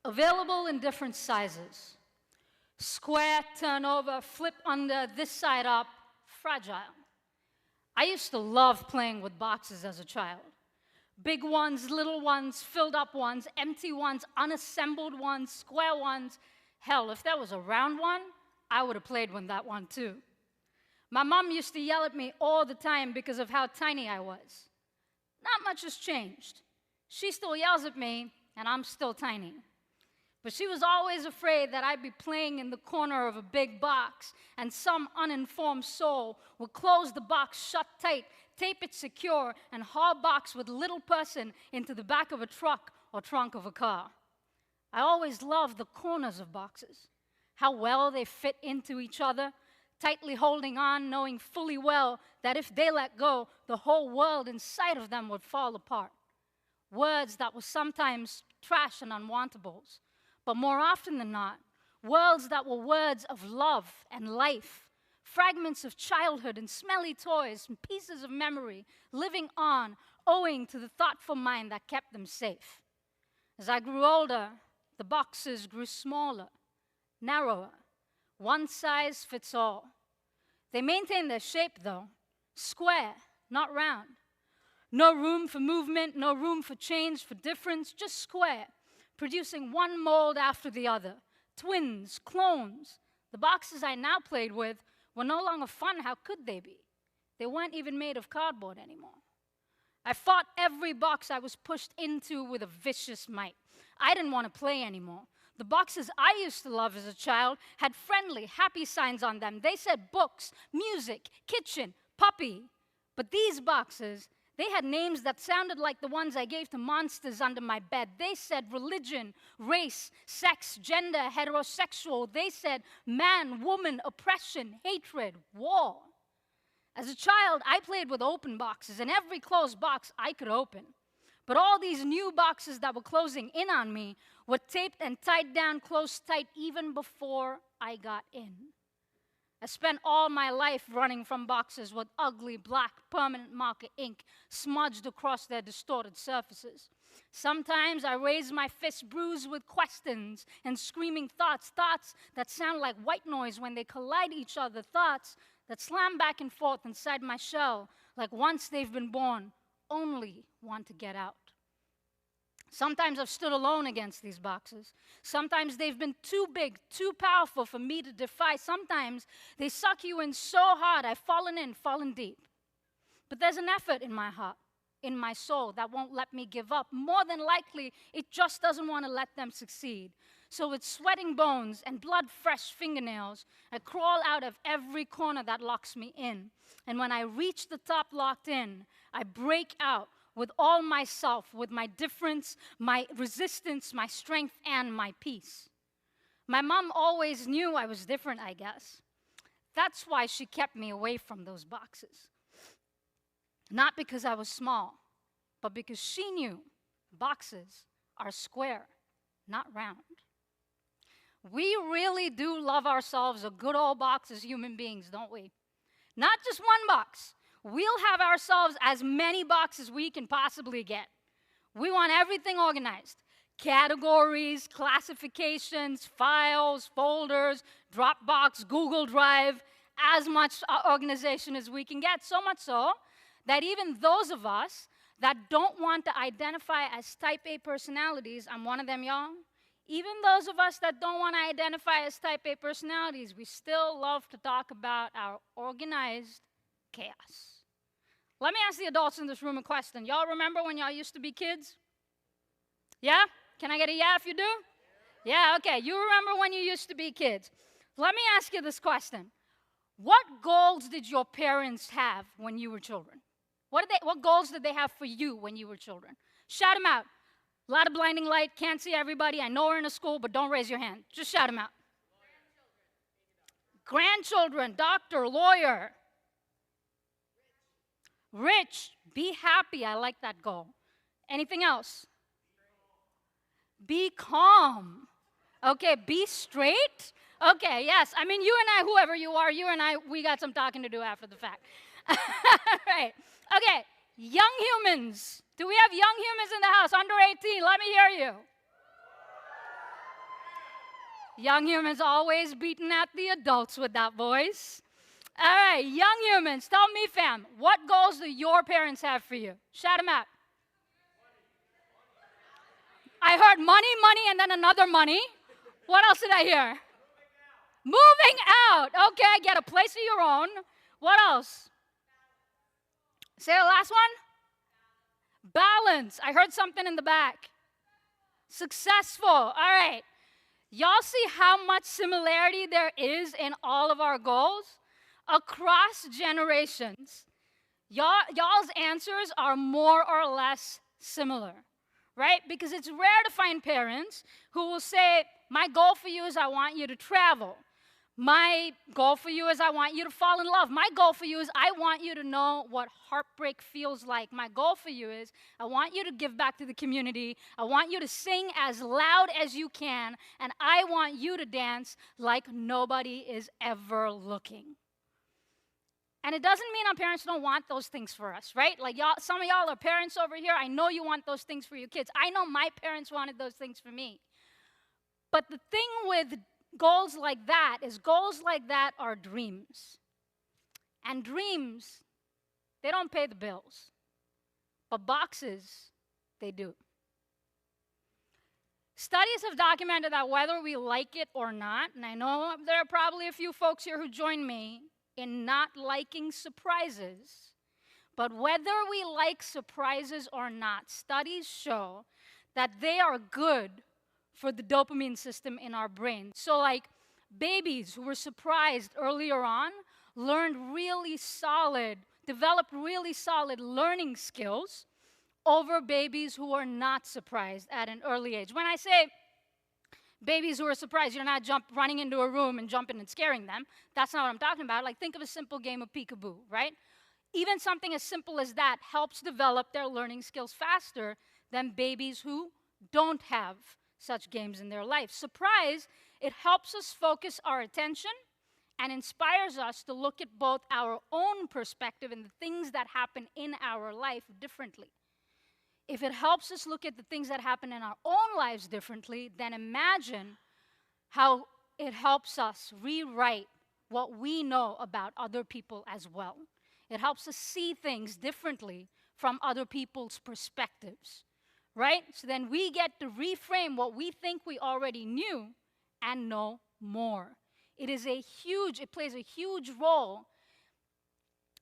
Available in different sizes. Square, turn over, flip under, this side up, fragile. I used to love playing with boxes as a child. Big ones, little ones, filled up ones, empty ones, unassembled ones, square ones. Hell, if there was a round one, I would have played with that one too. My mom used to yell at me all the time because of how tiny I was. Not much has changed. She still yells at me, and I'm still tiny. But she was always afraid that I'd be playing in the corner of a big box, and some uninformed soul would close the box shut tight, tape it secure, and haul box with little person into the back of a truck or trunk of a car. I always loved the corners of boxes, how well they fit into each other, tightly holding on, knowing fully well that if they let go, the whole world inside of them would fall apart. Words that were sometimes trash and unwantables, but more often than not, words that were words of love and life, fragments of childhood and smelly toys and pieces of memory living on, owing to the thoughtful mind that kept them safe. As I grew older, the boxes grew smaller, narrower. One size fits all. They maintain their shape, though, square, not round. No room for movement, no room for change, for difference, just square, producing one mold after the other. Twins, clones. The boxes I now played with were no longer fun. How could they be? They weren't even made of cardboard anymore. I fought every box I was pushed into with a vicious might. I didn't want to play anymore. The boxes I used to love as a child had friendly, happy signs on them. They said books, music, kitchen, puppy. But these boxes, they had names that sounded like the ones I gave to monsters under my bed. They said religion, race, sex, gender, heterosexual. They said man, woman, oppression, hatred, war. As a child, I played with open boxes, and every closed box I could open. But all these new boxes that were closing in on me were taped and tied down close tight even before I got in. I spent all my life running from boxes with ugly black permanent marker ink smudged across their distorted surfaces. Sometimes I raised my fist bruised with questions and screaming thoughts, thoughts that sound like white noise when they collide each other, thoughts that slam back and forth inside my shell like once they've been born, only want to get out. Sometimes I've stood alone against these boxes. Sometimes they've been too big, too powerful for me to defy. Sometimes they suck you in so hard I've fallen deep. But there's an effort in my heart, in my soul, that won't let me give up. More than likely, it just doesn't want to let them succeed. So with sweating bones and blood-fresh fingernails, I crawl out of every corner that locks me in. And when I reach the top locked in, I break out with all myself, with my difference, my resistance, my strength, and my peace. My mom always knew I was different, I guess. That's why she kept me away from those boxes. Not because I was small, but because she knew boxes are square, not round. We really do love ourselves a good old box as human beings, don't we? Not just one box. We'll have ourselves as many boxes we can possibly get. We want everything organized. Categories, classifications, files, folders, Dropbox, Google Drive, as much organization as we can get. So much so that even those of us that don't want to identify as type A personalities, I'm one of them, y'all. Even those of us that don't want to identify as type A personalities, we still love to talk about our organized chaos. Let me ask the adults in this room a question. Y'all remember when y'all used to be kids? Yeah? Can I get a yeah if you do? Yeah, okay. You remember when you used to be kids. Let me ask you this question. What goals did your parents have when you were children? What goals did they have for you when you were children? Shout them out. A lot of blinding light, can't see everybody. I know we're in a school, but don't raise your hand. Just shout them out. Grandchildren, doctor, lawyer. Rich, be happy. I like that goal. Anything else? Be calm. Okay, be straight. Okay, yes. I mean, you and I, whoever you are, you and I, we got some talking to do after the fact. Right. Okay, young humans. Do we have young humans in the house? Under 18, let me hear you. Young humans always beating at the adults with that voice. All right, young humans, tell me, fam, what goals do your parents have for you? Shout them out. I heard money, money, and then another money. What else did I hear? Moving out. Okay, get a place of your own. What else? Say the last one. Balance. I heard something in the back. Successful. All right. Y'all see how much similarity there is in all of our goals? Across generations, y'all's answers are more or less similar, right? Because it's rare to find parents who will say, my goal for you is I want you to travel. My goal for you is I want you to fall in love. My goal for you is I want you to know what heartbreak feels like. My goal for you is I want you to give back to the community. I want you to sing as loud as you can. And I want you to dance like nobody is ever looking. And it doesn't mean our parents don't want those things for us, right? Like y'all, some of y'all are parents over here. I know you want those things for your kids. I know my parents wanted those things for me. But the thing with goals like that is goals like that are dreams. And dreams, they don't pay the bills. But boxes, they do. Studies have documented that whether we like it or not, and I know there are probably a few folks here who join me in not liking surprises, but whether we like surprises or not, studies show that they are good for the dopamine system in our brain. So like babies who were surprised earlier on developed really solid learning skills over babies who are not surprised at an early age. When I say babies who are surprised, you're not running into a room and jumping and scaring them. That's not what I'm talking about. Like, think of a simple game of peekaboo, right? Even something as simple as that helps develop their learning skills faster than babies who don't have such games in their life. Surprise, it helps us focus our attention and inspires us to look at both our own perspective and the things that happen in our life differently. If it helps us look at the things that happen in our own lives differently, then imagine how it helps us rewrite what we know about other people as well. It helps us see things differently from other people's perspectives, right? So then we get to reframe what we think we already knew and know more. It plays a huge role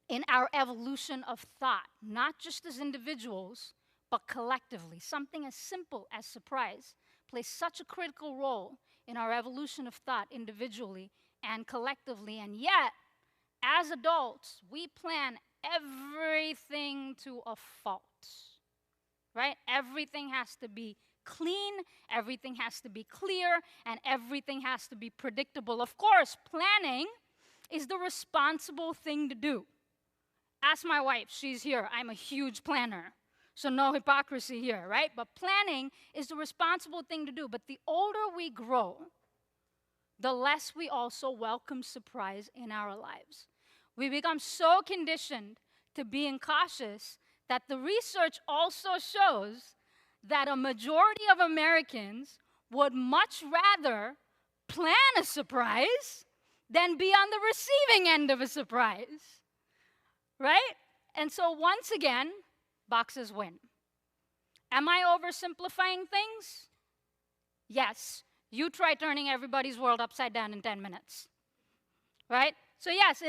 in our evolution of thought, not just as individuals, but collectively. Something as simple as surprise plays such a critical role in our evolution of thought individually and collectively. And yet, as adults, we plan everything to a fault, right? Everything has to be clean, everything has to be clear, and everything has to be predictable. Of course, planning is the responsible thing to do. Ask my wife, she's here. I'm a huge planner. So no hypocrisy here, right? But planning is the responsible thing to do. But the older we grow, the less we also welcome surprise in our lives. We become so conditioned to being cautious that the research also shows that a majority of Americans would much rather plan a surprise than be on the receiving end of a surprise, right? And so once again, boxes win. Am I oversimplifying things? Yes. You try turning everybody's world upside down in 10 minutes, right? So yes,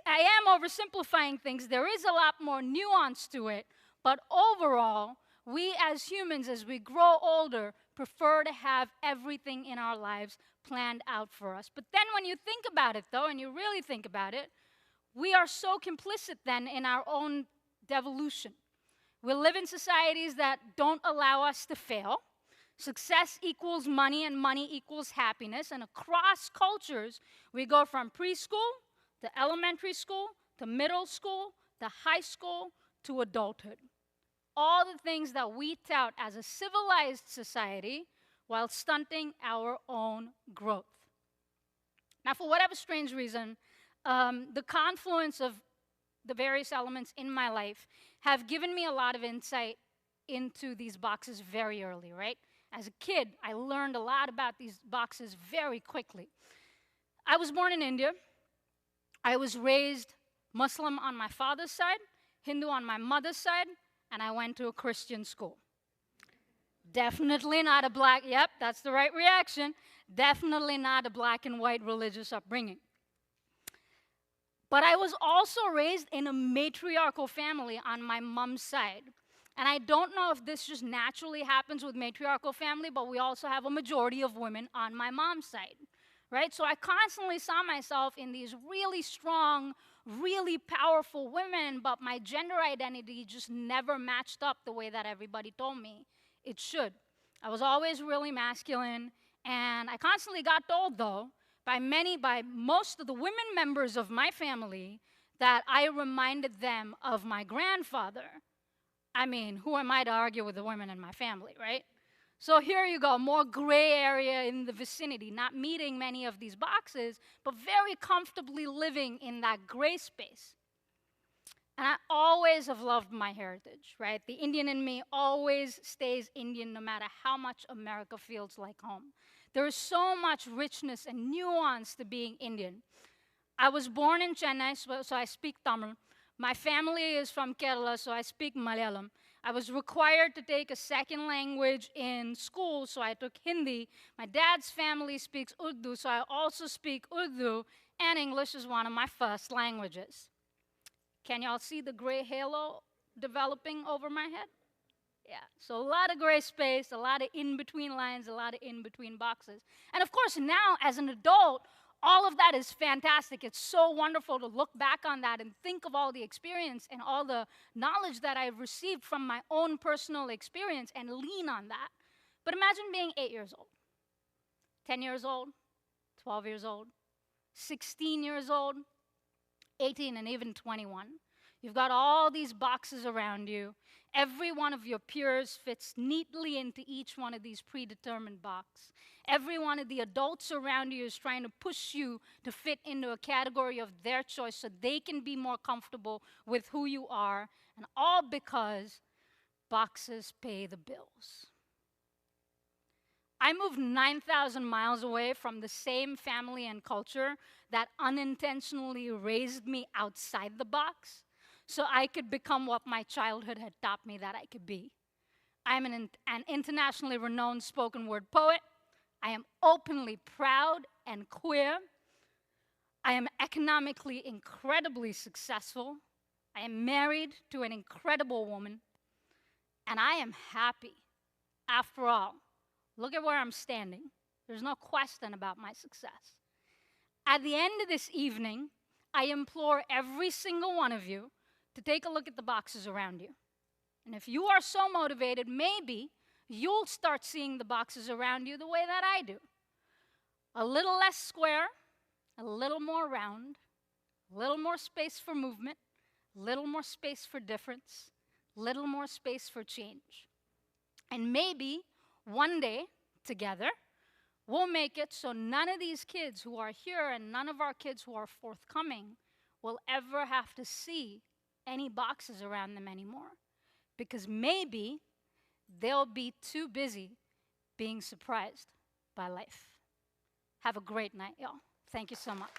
I am oversimplifying things. There is a lot more nuance to it, but overall, we as humans, as we grow older, prefer to have everything in our lives planned out for us. But then when you think about it, though, and you really think about it, we are so complicit then in our own devolution. We live in societies that don't allow us to fail. Success equals money, and money equals happiness. And across cultures, we go from preschool to elementary school to middle school to high school to adulthood. All the things that we tout as a civilized society while stunting our own growth. Now, for whatever strange reason, the confluence of the various elements in my life have given me a lot of insight into these boxes very early, right? As a kid, I learned a lot about these boxes very quickly. I was born in India. I was raised Muslim on my father's side, Hindu on my mother's side, and I went to a Christian school. Definitely not a black, yep, that's the right reaction. Definitely not a black and white religious upbringing. But I was also raised in a matriarchal family on my mom's side. And I don't know if this just naturally happens with matriarchal family, but we also have a majority of women on my mom's side, right? So I constantly saw myself in these really strong, really powerful women, but my gender identity just never matched up the way that everybody told me it should. I was always really masculine, and I constantly got told, though, by most of the women members of my family that I reminded them of my grandfather. I mean, who am I to argue with the women in my family, right? So here you go, more gray area in the vicinity, not meeting many of these boxes, but very comfortably living in that gray space. And I always have loved my heritage, right? The Indian in me always stays Indian no matter how much America feels like home. There is so much richness and nuance to being Indian. I was born in Chennai, so I speak Tamil. My family is from Kerala, so I speak Malayalam. I was required to take a second language in school, so I took Hindi. My dad's family speaks Urdu, so I also speak Urdu, and English is one of my first languages. Can y'all see the gray halo developing over my head? Yeah, so a lot of gray space, a lot of in-between lines, a lot of in-between boxes. And of course, now as an adult, all of that is fantastic. It's so wonderful to look back on that and think of all the experience and all the knowledge that I've received from my own personal experience and lean on that. But imagine being 8 years old, 10 years old, 12 years old, 16 years old, 18, and even 21. You've got all these boxes around you. Every one of your peers fits neatly into each one of these predetermined boxes. Every one of the adults around you is trying to push you to fit into a category of their choice so they can be more comfortable with who you are, and all because boxes pay the bills. I moved 9,000 miles away from the same family and culture that unintentionally raised me outside the box so I could become what my childhood had taught me that I could be. I'm an internationally renowned spoken word poet. I am openly proud and queer. I am economically incredibly successful. I am married to an incredible woman. And I am happy. After all, look at where I'm standing. There's no question about my success. At the end of this evening, I implore every single one of you to take a look at the boxes around you. And if you are so motivated, maybe you'll start seeing the boxes around you the way that I do. A little less square, a little more round, a little more space for movement, a little more space for difference, a little more space for change. And maybe one day, together, we'll make it so none of these kids who are here and none of our kids who are forthcoming will ever have to see any boxes around them anymore. Because maybe they'll be too busy being surprised by life. Have a great night, y'all. Thank you so much.